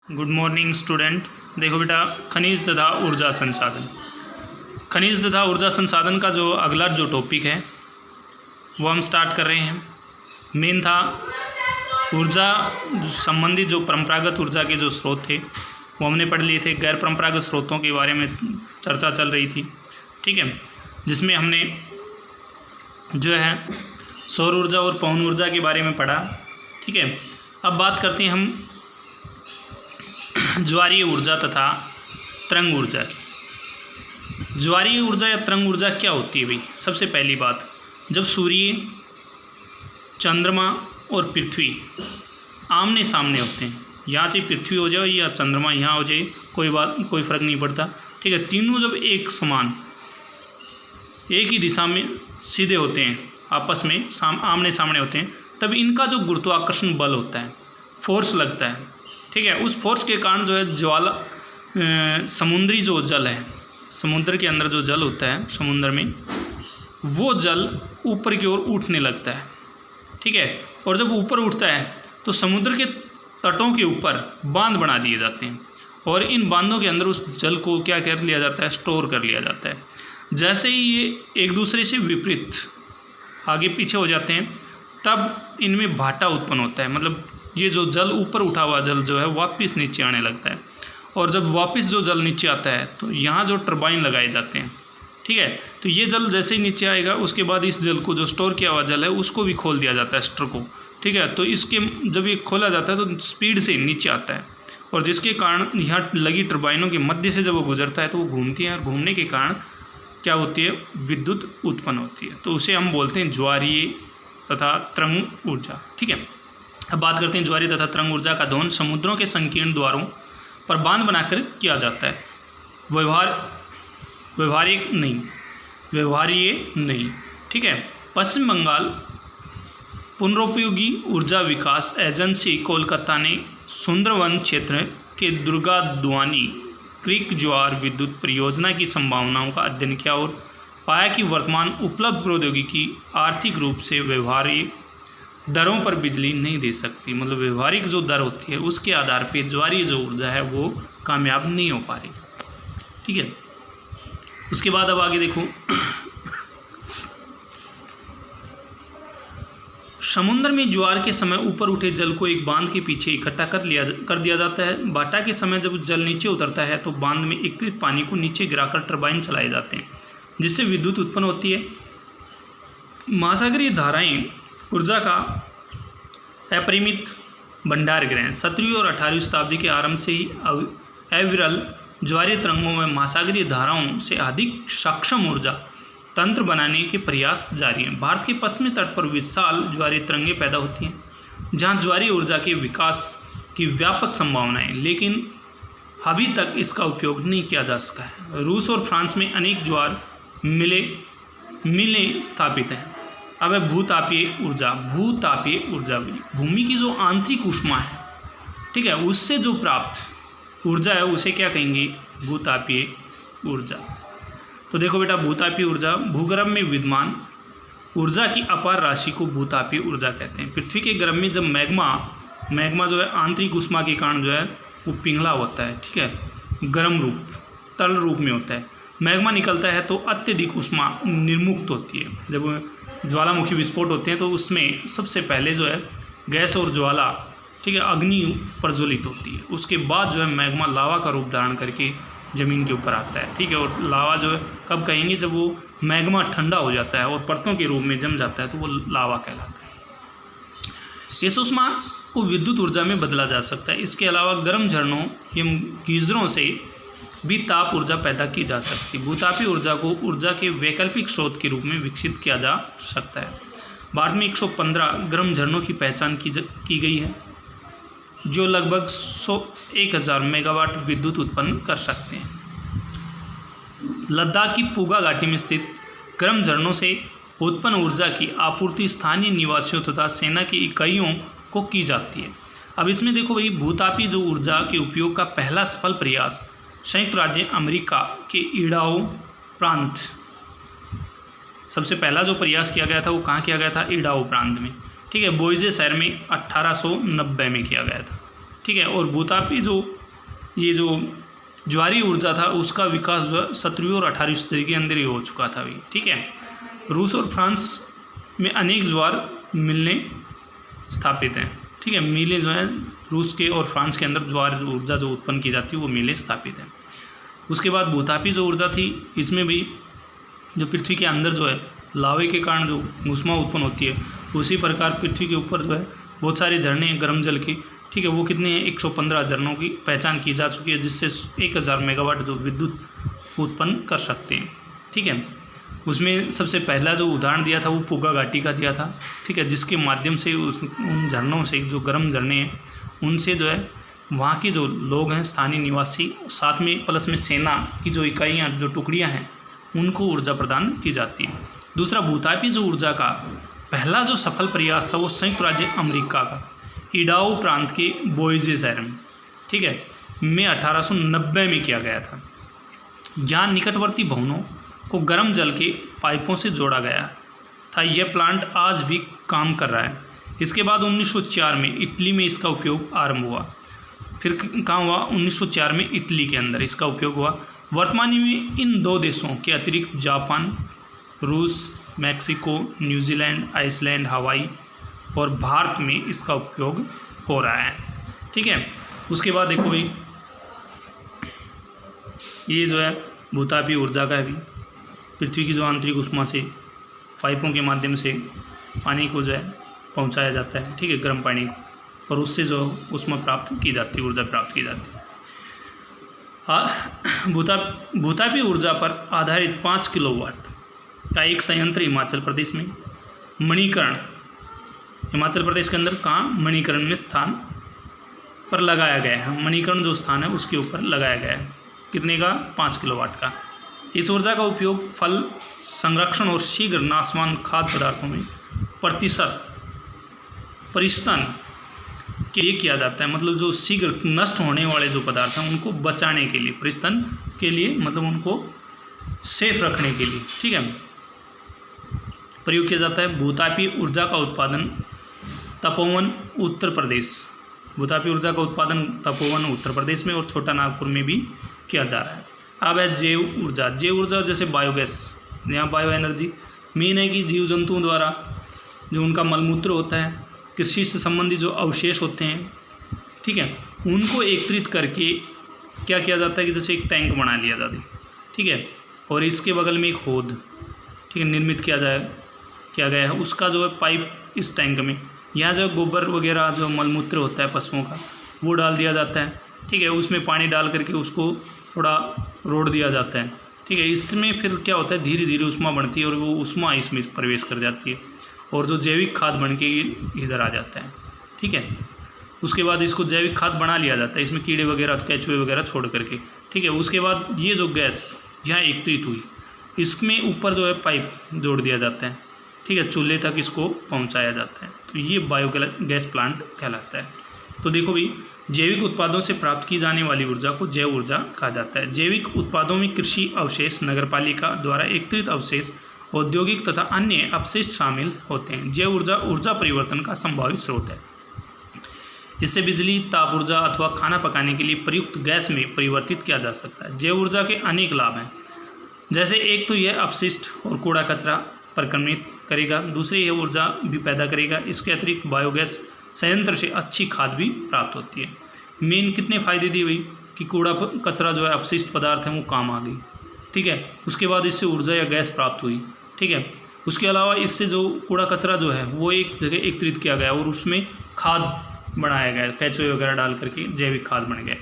Good morning student. देखो बेटा, खनिज तथा ऊर्जा संसाधन। खनिज तथा ऊर्जा संसाधन का जो अगला जो टॉपिक है वो हम स्टार्ट कर रहे हैं। मेन था ऊर्जा संबंधित जो परंपरागत ऊर्जा के जो स्रोत थे वो हमने पढ़ लिए थे। गैर परंपरागत स्रोतों के बारे में चर्चा चल रही थी, ठीक है, जिसमें हमने जो है सौर ऊर्जा और पवन ऊर्जा के बारे में पढ़ा, ठीक है। अब बात करते हैं हम ज्वारीय ऊर्जा तथा तरंग ऊर्जा की। ज्वारीय ऊर्जा या तरंग ऊर्जा क्या होती है भाई? सबसे पहली बात, जब सूर्य, चंद्रमा और पृथ्वी आमने सामने होते हैं, यहाँ से पृथ्वी हो जाए या चंद्रमा यहाँ हो जाए, कोई फ़र्क नहीं पड़ता, ठीक है। तीनों जब एक समान एक ही दिशा में सीधे होते हैं, आपस में आमने सामने होते हैं, तब इनका जो गुरुत्वाकर्षण बल होता है, फोर्स लगता है, ठीक है। उस फोर्स के कारण जो है ज्वाला समुद्री जो जल है, समुद्र के अंदर जो जल होता है समुद्र में, वो जल ऊपर की ओर उठने लगता है, ठीक है। और जब ऊपर उठता है तो समुद्र के तटों के ऊपर बांध बना दिए जाते हैं और इन बांधों के अंदर उस जल को क्या कर लिया जाता है, स्टोर कर लिया जाता है। जैसे ही ये एक दूसरे से विपरीत आगे पीछे हो जाते हैं तब इनमें भाटा उत्पन्न होता है, मतलब ये जो जल ऊपर उठा हुआ जल जो है वापस नीचे आने लगता है। और जब वापस जो जल नीचे आता है तो यहाँ जो टरबाइन लगाए जाते हैं, ठीक है, तो ये जल जैसे ही नीचे आएगा उसके बाद इस जल को, जो स्टोर किया हुआ जल है, उसको भी खोल दिया जाता है, स्टर को, ठीक है। तो इसके जब ये खोला जाता है तो स्पीड से नीचे आता है और जिसके कारण यहाँ लगी टरबाइनों के मध्य से जब वो गुजरता है तो वो घूमती है और घूमने के कारण क्या होती है, विद्युत उत्पन्न होती है। तो उसे हम बोलते हैं ज्वारीय तथा तरंग ऊर्जा, ठीक है। अब बात करते हैं ज्वारीय तथा तरंग ऊर्जा का दोहन समुद्रों के संकीर्ण द्वारों पर बांध बनाकर किया जाता है। व्यवहार्य नहीं, ठीक है। पश्चिम बंगाल पुनरुपयोगी ऊर्जा विकास एजेंसी कोलकाता ने सुंदरवन क्षेत्र के दुर्गाद्वानी क्रीक ज्वार विद्युत परियोजना की संभावनाओं का अध्ययन किया और पाया कि वर्तमान उपलब्ध प्रौद्योगिकी आर्थिक रूप से व्यवहार्य दरों पर बिजली नहीं दे सकती, मतलब व्यवहारिक जो दर होती है उसके आधार पर ज्वारीय जो ऊर्जा है वो कामयाब नहीं हो पा रही, ठीक है। उसके बाद अब आगे देखो, समुद्र में ज्वार के समय ऊपर उठे जल को एक बांध के पीछे इकट्ठा कर दिया जाता है। भाटा के समय जब जल नीचे उतरता है तो बांध में एकत्रित पानी को नीचे गिराकर टरबाइन चलाए जाते हैं जिससे विद्युत उत्पन्न होती है। महासागरीय धाराएं ऊर्जा का अपरिमित भंडार गृह हैं। 17वीं और 18वीं शताब्दी के आरंभ से ही अविरल ज्वारीय तरंगों में महासागरीय धाराओं से अधिक सक्षम ऊर्जा तंत्र बनाने के प्रयास जारी हैं। भारत के पश्चिमी तट पर विशाल ज्वारीय तरंगें पैदा होती हैं जहां ज्वारीय ऊर्जा के विकास की व्यापक संभावना है, लेकिन अभी तक इसका उपयोग नहीं किया जा सका है। रूस और फ्रांस में अनेक ज्वार मिलें स्थापित हैं। अब है भूतापीय ऊर्जा। भूतापीय ऊर्जा भूमि की जो आंतरिक ऊष्मा है, ठीक है, उससे जो प्राप्त ऊर्जा है उसे क्या कहेंगे, भूतापीय ऊर्जा। तो देखो बेटा, भूतापीय ऊर्जा भूगर्भ में विद्यमान ऊर्जा की अपार राशि को भूतापीय ऊर्जा कहते हैं। पृथ्वी के गर्भ में जब मैग्मा जो है आंतरिक ऊष्मा के कारण जो है वो पिघला होता है, ठीक है, गर्म रूप, तरल रूप में होता है। मैग्मा निकलता है तो अत्यधिक ऊष्मा निर्मुक्त होती है। जब ज्वालामुखी विस्फोट होते हैं तो उसमें सबसे पहले जो है गैस और ज्वाला, ठीक है, अग्नि प्रज्वलित होती है। उसके बाद जो है मैग्मा लावा का रूप धारण करके ज़मीन के ऊपर आता है, ठीक है। और लावा जो है कब कहेंगे, जब वो मैग्मा ठंडा हो जाता है और परतों के रूप में जम जाता है तो वो लावा कहलाता है। इस ऊष्मा को विद्युत ऊर्जा में बदला जा सकता है। इसके अलावा गर्म झरनों एवं गीजरों से भी ताप ऊर्जा पैदा की जा सकती है। भूतापीय ऊर्जा को ऊर्जा के वैकल्पिक स्रोत के रूप में विकसित किया जा सकता है। भारत में 115 गर्म झरनों की पहचान की गई है जो लगभग 1000 मेगावाट विद्युत उत्पन्न कर सकते हैं। लद्दाख की पूगा घाटी में स्थित गर्म झरनों से उत्पन्न ऊर्जा की आपूर्ति स्थानीय निवासियों तथा सेना की इकाइयों को की जाती है। अब इसमें देखो भाई, भूतापीय जो ऊर्जा के उपयोग का पहला सफल प्रयास संयुक्त राज्य अमेरिका के इडाहो प्रांत, सबसे पहला जो प्रयास किया गया था वो कहाँ किया गया था, इडाहो प्रांत में, ठीक है, बोइजे शहर में 1890 में किया गया था, ठीक है। और भूतापीय जो ये जो ज्वारीय ऊर्जा था उसका विकास जो है 17वीं और 18वीं सदी के अंदर ही हो चुका था अभी, ठीक है। रूस और फ्रांस में अनेक ज्वार मिलने स्थापित हैं, ठीक है। मिलें जो हैं रूस के और फ्रांस के अंदर ज्वार ऊर्जा जो उत्पन्न की जाती है वो मिलें स्थापित हैं। उसके बाद भूतापी जो ऊर्जा थी, इसमें भी जो पृथ्वी के अंदर जो है लावे के कारण जो ऊष्मा उत्पन्न होती है, उसी प्रकार पृथ्वी के ऊपर जो है बहुत सारे झरने हैं गर्म जल के, ठीक है। वो कितने हैं, 115 झरनों की पहचान की जा चुकी है, जिससे 1000 मेगावाट जो विद्युत उत्पन्न कर सकते हैं, ठीक है। उसमें सबसे पहला जो उदाहरण दिया था वो पूगा घाटी का दिया था, ठीक है, जिसके माध्यम से उन झरनों से, जो गर्म झरने हैं उनसे जो है वहाँ के जो लोग हैं स्थानीय निवासी, साथ में प्लस में सेना की जो इकाइयाँ, जो टुकड़ियाँ हैं, उनको ऊर्जा प्रदान की जाती है। दूसरा, भूतापी जो ऊर्जा का पहला जो सफल प्रयास था वो संयुक्त राज्य अमेरिका का इडाहो प्रांत के बोइजे शहर में, ठीक है, में 1890 में किया गया था। यहाँ निकटवर्ती भवनों को गर्म जल के पाइपों से जोड़ा गया था। यह प्लांट आज भी काम कर रहा है। इसके बाद 1904 में इटली में इसका उपयोग आरंभ हुआ। फिर कहाँ हुआ, 1904 में इटली के अंदर इसका उपयोग हुआ। वर्तमान में इन दो देशों के अतिरिक्त जापान, रूस, मैक्सिको, न्यूजीलैंड, आइसलैंड, हवाई और भारत में इसका उपयोग हो रहा है, ठीक है। उसके बाद देखो भाई, ये जो है भूतापी ऊर्जा का है भी, पृथ्वी की जो आंतरिक ऊष्मा से पाइपों के माध्यम से पानी को जो है पहुंचाया जाता है, ठीक है, गर्म पानी को, और उससे जो ऊष्मा प्राप्त की जाती है, ऊर्जा प्राप्त की जाती है। भूतापी ऊर्जा पर आधारित 5 किलोवाट का एक संयंत्र हिमाचल प्रदेश में मणिकर्ण, हिमाचल प्रदेश के अंदर कहाँ, मणिकर्ण में स्थान पर लगाया गया है। मणिकर्ण जो स्थान है उसके ऊपर लगाया गया है। कितने का, 5 किलोवाट का। इस ऊर्जा का उपयोग फल संरक्षण और शीघ्र नाशवान खाद्य पदार्थों में परिस्तन के लिए किया जाता है। मतलब जो शीघ्र नष्ट होने वाले जो पदार्थ हैं उनको बचाने के लिए, परिस्तन के लिए, मतलब उनको सेफ रखने के लिए, ठीक है, प्रयोग किया जाता है। भूतापी ऊर्जा का उत्पादन तपोवन उत्तर प्रदेश, भूतापी ऊर्जा का उत्पादन तपोवन उत्तर प्रदेश में और छोटा नागपुर में भी किया जा रहा है। अब है जैव ऊर्जा। जैव ऊर्जा जैसे बायोगैस, यहाँ बायो एनर्जी मेन है कि जीव जंतुओं द्वारा जो उनका मलमूत्र होता है, कृषि से संबंधित जो अवशेष होते हैं, ठीक है, उनको एकत्रित करके क्या किया जाता है कि जैसे एक टैंक बना लिया जाता है, ठीक है, और इसके बगल में एक होद, ठीक है, निर्मित किया गया है। उसका जो है पाइप इस टैंक में, यहाँ जो गोबर वगैरह जो मलमूत्र होता है पशुओं का वो डाल दिया जाता है, ठीक है, उसमें पानी डाल करके उसको थोड़ा रोड़ दिया जाता है, ठीक है। इसमें फिर क्या होता है, धीरे धीरे ऊष्मा बढ़ती है और वो ऊष्मा इसमें प्रवेश कर जाती है और जो जैविक खाद बन के इधर आ जाता है, ठीक है। उसके बाद इसको जैविक खाद बना लिया जाता है, इसमें कीड़े वगैरह, केंचुए वगैरह छोड़ करके, ठीक है। उसके बाद ये जो गैस यहाँ एकत्रित हुई, इसमें ऊपर जो है पाइप जोड़ दिया जाता है, ठीक है, चूल्हे तक इसको पहुँचाया जाता है। तो ये बायोगैस प्लांट कहलाता है। तो देखो भाई, जैविक उत्पादों से प्राप्त की जाने वाली ऊर्जा को जैव ऊर्जा कहा जाता है। जैविक उत्पादों में कृषि अवशेष, नगरपालिका द्वारा एकत्रित अवशेष, औद्योगिक तथा अन्य अपशिष्ट शामिल होते हैं। जैव ऊर्जा ऊर्जा परिवर्तन का संभावित स्रोत है। इससे बिजली, ताप ऊर्जा अथवा खाना पकाने के लिए प्रयुक्त गैस में परिवर्तित किया जा सकता है। जैव ऊर्जा के अनेक लाभ हैं, जैसे एक तो यह अपशिष्ट और कूड़ा कचरा परिक्रमित करेगा, दूसरी यह ऊर्जा भी पैदा करेगा। इसके अतिरिक्त बायोगैस संयंत्र से अच्छी खाद भी प्राप्त होती है। मेन कितने फ़ायदे दिए भाई कि कूड़ा कचरा जो है, अपशिष्ट पदार्थ है, वो काम आ गई, ठीक है। उसके बाद इससे ऊर्जा या गैस प्राप्त हुई, ठीक है। उसके अलावा इससे जो कूड़ा कचरा जो है वो एक जगह एकत्रित किया गया और उसमें खाद बनाया गया, केंचुए वगैरह डाल करके जैविक खाद बन गए,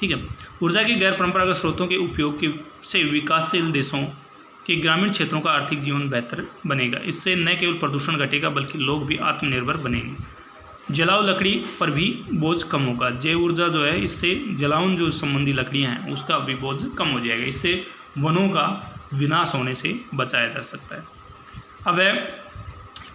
ठीक है। ऊर्जा के गैर परंपरागत स्रोतों के उपयोग से विकासशील देशों के ग्रामीण क्षेत्रों का आर्थिक जीवन बेहतर बनेगा। इससे न केवल प्रदूषण घटेगा बल्कि लोग भी आत्मनिर्भर बनेंगे। जलाऊ लकड़ी पर भी बोझ कम होगा। जैव ऊर्जा जो है, इससे जलावन जो संबंधी लकड़ियाँ हैं उसका भी बोझ कम हो जाएगा। इससे वनों का विनाश होने से बचाया जा सकता है। अब है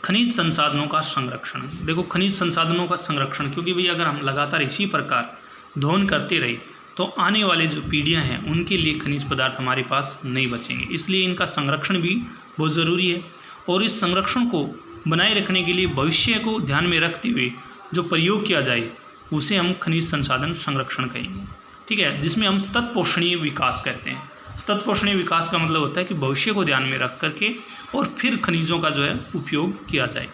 खनिज संसाधनों का संरक्षण। देखो, खनिज संसाधनों का संरक्षण, क्योंकि भाई अगर हम लगातार इसी प्रकार दोहन करते रहे तो आने वाले जो पीढ़ियां हैं उनके लिए खनिज पदार्थ हमारे पास नहीं बचेंगे। इसलिए इनका संरक्षण भी बहुत ज़रूरी है और इस संरक्षण को बनाए रखने के लिए भविष्य को ध्यान में रखते हुए जो प्रयोग किया जाए उसे हम खनिज संसाधन संरक्षण कहेंगे। ठीक है, जिसमें हम सतत पोषणीय विकास कहते हैं। सतत पोषणीय विकास का मतलब होता है कि भविष्य को ध्यान में रख करके और फिर खनिजों का जो है उपयोग किया जाए।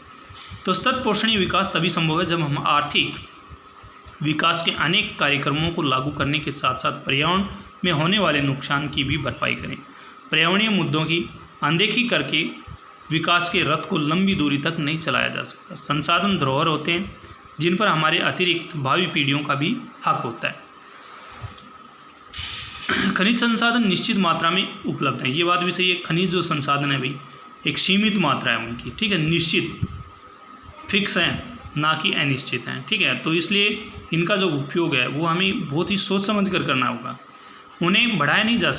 तो सतत पोषणीय विकास तभी संभव है जब हम आर्थिक विकास के अनेक कार्यक्रमों को लागू करने के साथ साथ पर्यावरण में होने वाले नुकसान की भी भरपाई करें। पर्यावरणीय मुद्दों की अनदेखी करके विकास के रथ को लंबी दूरी तक नहीं चलाया जा सकता। संसाधन धरोहर होते हैं जिन पर हमारे अतिरिक्त भावी पीढ़ियों का भी हक होता है। खनिज संसाधन निश्चित मात्रा में उपलब्ध है, ये बात भी सही है। खनिज जो संसाधन है भाई एक सीमित मात्रा है उनकी, ठीक है, निश्चित फिक्स है, ना कि अनिश्चित है, ठीक है। तो इसलिए इनका जो उपयोग है वो हमें बहुत ही सोच समझ कर करना होगा। उन्हें बढ़ाया नहीं जा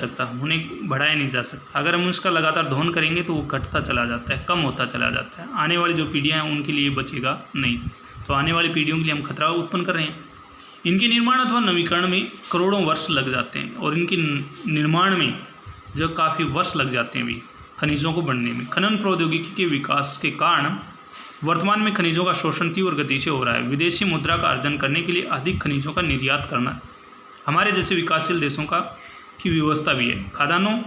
सकता, अगर हम उसका लगातार दोहन करेंगे तो वो घटता चला जाता है, कम होता चला जाता है। आने वाली जो पीढ़ियाँ हैं उनके लिए बचेगा नहीं, तो आने वाली पीढ़ियों के लिए हम खतरा उत्पन्न कर रहे हैं। इनके निर्माण अथवा नवीकरण में करोड़ों वर्ष लग जाते हैं और इनके निर्माण में जो काफ़ी वर्ष लग जाते हैं भी खनिजों को बढ़ने में। खनन प्रौद्योगिकी के विकास के कारण वर्तमान में खनिजों का शोषण तीव्र गति से हो रहा है। विदेशी मुद्रा का अर्जन करने के लिए अधिक खनिजों का निर्यात करना हमारे जैसे विकासशील देशों की व्यवस्था भी है। खदानों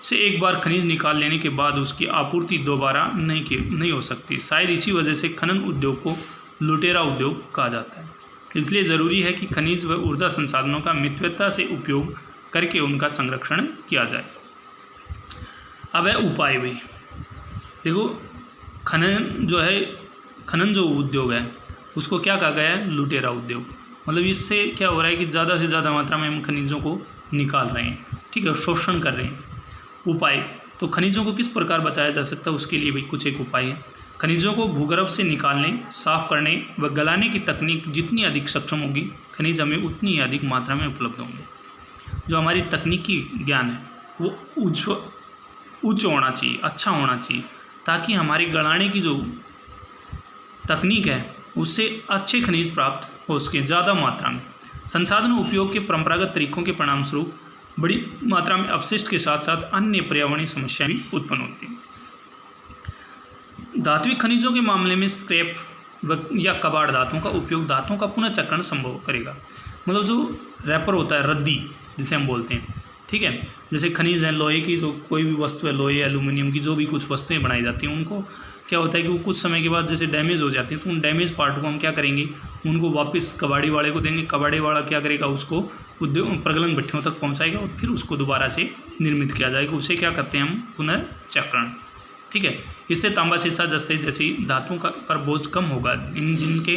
से एक बार खनिज निकाल लेने के बाद उसकी आपूर्ति दोबारा नहीं हो सकती। शायद इसी वजह से खनन उद्योग को लुटेरा उद्योग कहा जाता है। इसलिए ज़रूरी है कि खनिज व ऊर्जा संसाधनों का मितव्यता से उपयोग करके उनका संरक्षण किया जाए। अब है उपाय भी। देखो खनन जो उद्योग है उसको क्या कहा गया है? लुटेरा उद्योग। मतलब इससे क्या हो रहा है कि ज़्यादा से ज़्यादा मात्रा में हम खनिजों को निकाल रहे हैं, ठीक है, शोषण कर रहे हैं। उपाय तो खनिजों को किस प्रकार बचाया जा सकता है उसके लिए भी कुछ एक उपाय है। खनिजों को भूगर्भ से निकालने, साफ करने व गलाने की तकनीक जितनी अधिक सक्षम होगी खनिज हमें उतनी ही अधिक मात्रा में उपलब्ध होंगे। जो हमारी तकनीकी ज्ञान है वो उच्च होना चाहिए, अच्छा होना चाहिए, ताकि हमारी गलाने की जो तकनीक है उससे अच्छे खनिज प्राप्त हो सके ज़्यादा मात्रा में। संसाधन उपयोग के परंपरागत तरीकों के परिणामस्वरूप बड़ी मात्रा में अपशिष्ट के साथ साथ अन्य पर्यावरणीय समस्याएं भी उत्पन्न होती हैं। धात्विक खनिजों के मामले में स्क्रैप या कबाड़ धातुओं का उपयोग धातुओं का पुनः चक्रण संभव करेगा। मतलब जो रैपर होता है, रद्दी जिसे हम बोलते हैं, ठीक है, जैसे खनिज हैं, लोहे की जो कोई भी वस्तु है, लोहे एल्यूमिनियम की जो भी कुछ वस्तुएं बनाई जाती हैं, उनको क्या होता है कि वो कुछ समय के बाद जैसे डैमेज हो जाती हैं, तो उन डैमेज पार्ट को हम क्या करेंगे, उनको वापस कबाड़ी वाले को देंगे। कबाड़ी वाला क्या करेगा, उसको प्रगलन भट्टियों तक पहुँचाएगा और फिर उसको दोबारा से निर्मित किया जाएगा। उसे क्या करते हैं हम, पुनर्चक्रण, ठीक है। इससे तांबा, शीशा, जस्ते जैसी धातुओं का पर बोझ कम होगा। जिनके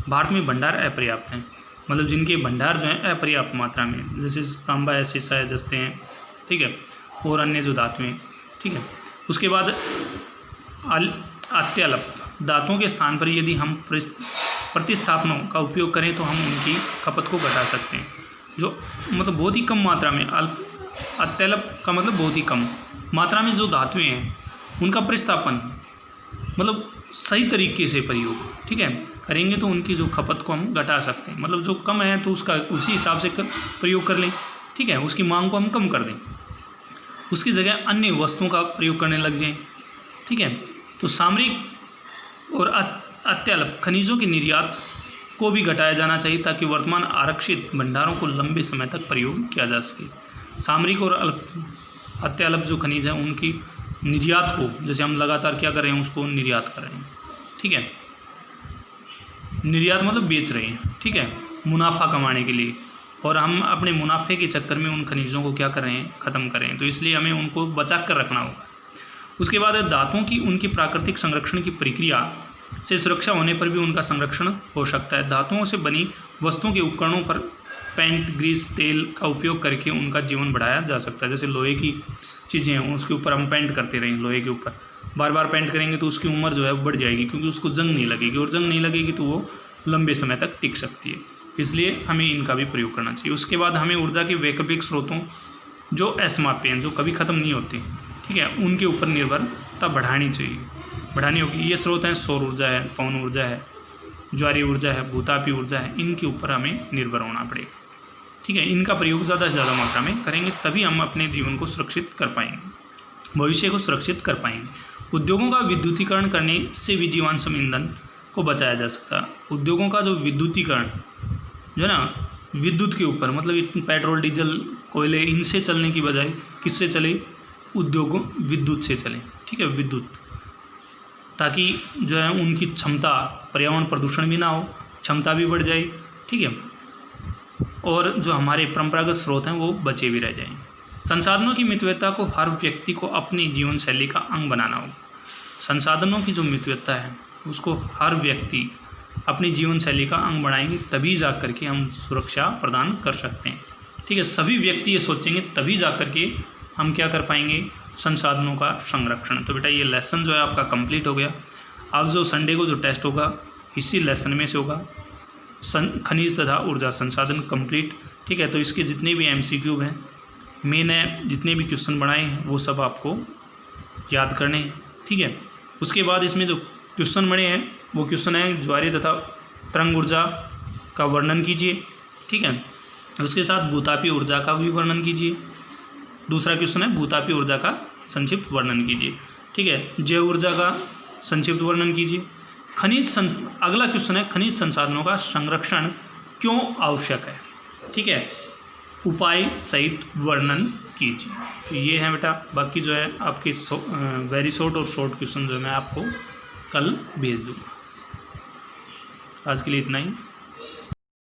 भारत में भंडार अपर्याप्त हैं, मतलब जिनके भंडार जो हैं अपर्याप्त मात्रा में, जैसे तांबा है, शीशा है, जस्ते हैं, ठीक है, और अन्य जो धातुएं, ठीक है। उसके बाद अत्यल्प धातुओं के स्थान पर यदि हम प्रतिस्थापनों का उपयोग करें तो हम उनकी खपत को घटा सकते हैं। जो मतलब बहुत ही कम मात्रा में, अत्यल्प का मतलब बहुत ही कम मात्रा में जो धातुएं हैं उनका प्रतिस्थापन मतलब सही तरीके से प्रयोग, ठीक है, करेंगे तो उनकी जो खपत को हम घटा सकते हैं। मतलब जो कम है तो उसका उसी हिसाब से प्रयोग कर लें, ठीक है, उसकी मांग को हम कम कर दें, उसकी जगह अन्य वस्तुओं का प्रयोग करने लग जाएं, ठीक है। तो सामरिक और अत्यल्प खनिजों के निर्यात को भी घटाया जाना चाहिए ताकि वर्तमान आरक्षित भंडारों को लंबे समय तक प्रयोग किया जा सके। सामरिक और अत्यल्प जो खनिज हैं उनकी निर्यात को, जैसे हम लगातार क्या कर रहे हैं, उसको निर्यात कर रहे हैं, ठीक है, निर्यात मतलब बेच रहे हैं, ठीक है, मुनाफा कमाने के लिए, और हम अपने मुनाफे के चक्कर में उन खनिजों को क्या कर रहे हैं, ख़त्म कर रहे हैं। तो इसलिए हमें उनको बचा कर रखना होगा। उसके बाद धातुओं की उनकी प्राकृतिक संरक्षण की प्रक्रिया से सुरक्षा होने पर भी उनका संरक्षण हो सकता है। धातुओं से बनी वस्तुओं के उपकरणों पर पेंट, ग्रीस, तेल का उपयोग करके उनका जीवन बढ़ाया जा सकता है। जैसे लोहे की चीज़ें हैं उसके ऊपर हम पेंट करते रहें, लोहे के ऊपर बार बार पेंट करेंगे तो उसकी उम्र जो है वो बढ़ जाएगी, क्योंकि उसको जंग नहीं लगेगी, और जंग नहीं लगेगी तो वो लंबे समय तक टिक सकती है। इसलिए हमें इनका भी प्रयोग करना चाहिए। उसके बाद हमें ऊर्जा के वैकल्पिक स्रोतों जो असमाप्य हैं, जो कभी ख़त्म नहीं होते, ठीक है, उनके ऊपर निर्भरता बढ़ानी होगी। ये स्रोत हैं सौर ऊर्जा है, पवन ऊर्जा है, ज्वारीय ऊर्जा है, भूतापीय ऊर्जा है, इनके ऊपर हमें निर्भर होना पड़ेगा, ठीक है। इनका प्रयोग ज़्यादा से ज़्यादा मात्रा में करेंगे तभी हम अपने जीवन को सुरक्षित कर पाएंगे, भविष्य को सुरक्षित कर पाएंगे। उद्योगों का विद्युतीकरण करने से भी जीवाश्म ईंधन को बचाया जा सकता है। उद्योगों का जो विद्युतीकरण जो है ना, विद्युत के ऊपर, मतलब पेट्रोल डीजल कोयले इनसे चलने की बजाय किससे चले, उद्योगों विद्युत से चलें, ठीक है, विद्युत, ताकि जो है उनकी क्षमता, पर्यावरण प्रदूषण भी ना हो, क्षमता भी बढ़ जाए, ठीक है, और जो हमारे परंपरागत स्रोत हैं वो बचे भी रह जाएं। संसाधनों की मितव्ययता को हर व्यक्ति को अपनी जीवन शैली का अंग बनाना होगा। संसाधनों की जो मितव्ययता है उसको हर व्यक्ति अपनी जीवन शैली का अंग बनाएंगे, तभी जा कर के हम सुरक्षा प्रदान कर सकते हैं, ठीक है। सभी व्यक्ति ये सोचेंगे तभी जा कर के हम क्या कर पाएंगे, संसाधनों का संरक्षण। तो बेटा ये लेसन जो है आपका कंप्लीट हो गया। अब जो संडे को जो टेस्ट होगा इसी लेसन में से होगा, खनिज तथा ऊर्जा संसाधन कंप्लीट, ठीक है। तो इसके जितने भी MCQ हैं, मेन है, जितने भी क्वेश्चन बनाए हैं वो सब आपको याद करने हैं, ठीक है। उसके बाद इसमें जो क्वेश्चन बने हैं वो क्वेश्चन है ज्वारीय तथा तरंग ऊर्जा का वर्णन कीजिए, ठीक है। उसके साथ भूतापीय ऊर्जा का भी वर्णन कीजिए। दूसरा क्वेश्चन है भूतापीय ऊर्जा का संक्षिप्त वर्णन कीजिए, ठीक है। जैव ऊर्जा का संक्षिप्त वर्णन कीजिए। अगला क्वेश्चन है खनिज संसाधनों का संरक्षण क्यों आवश्यक है, ठीक है, उपाय सहित वर्णन कीजिए। तो ये है बेटा, बाकी जो है आपके वेरी शॉर्ट और शॉर्ट क्वेश्चन जो है मैं आपको कल भेज दूँगा। आज के लिए इतना ही।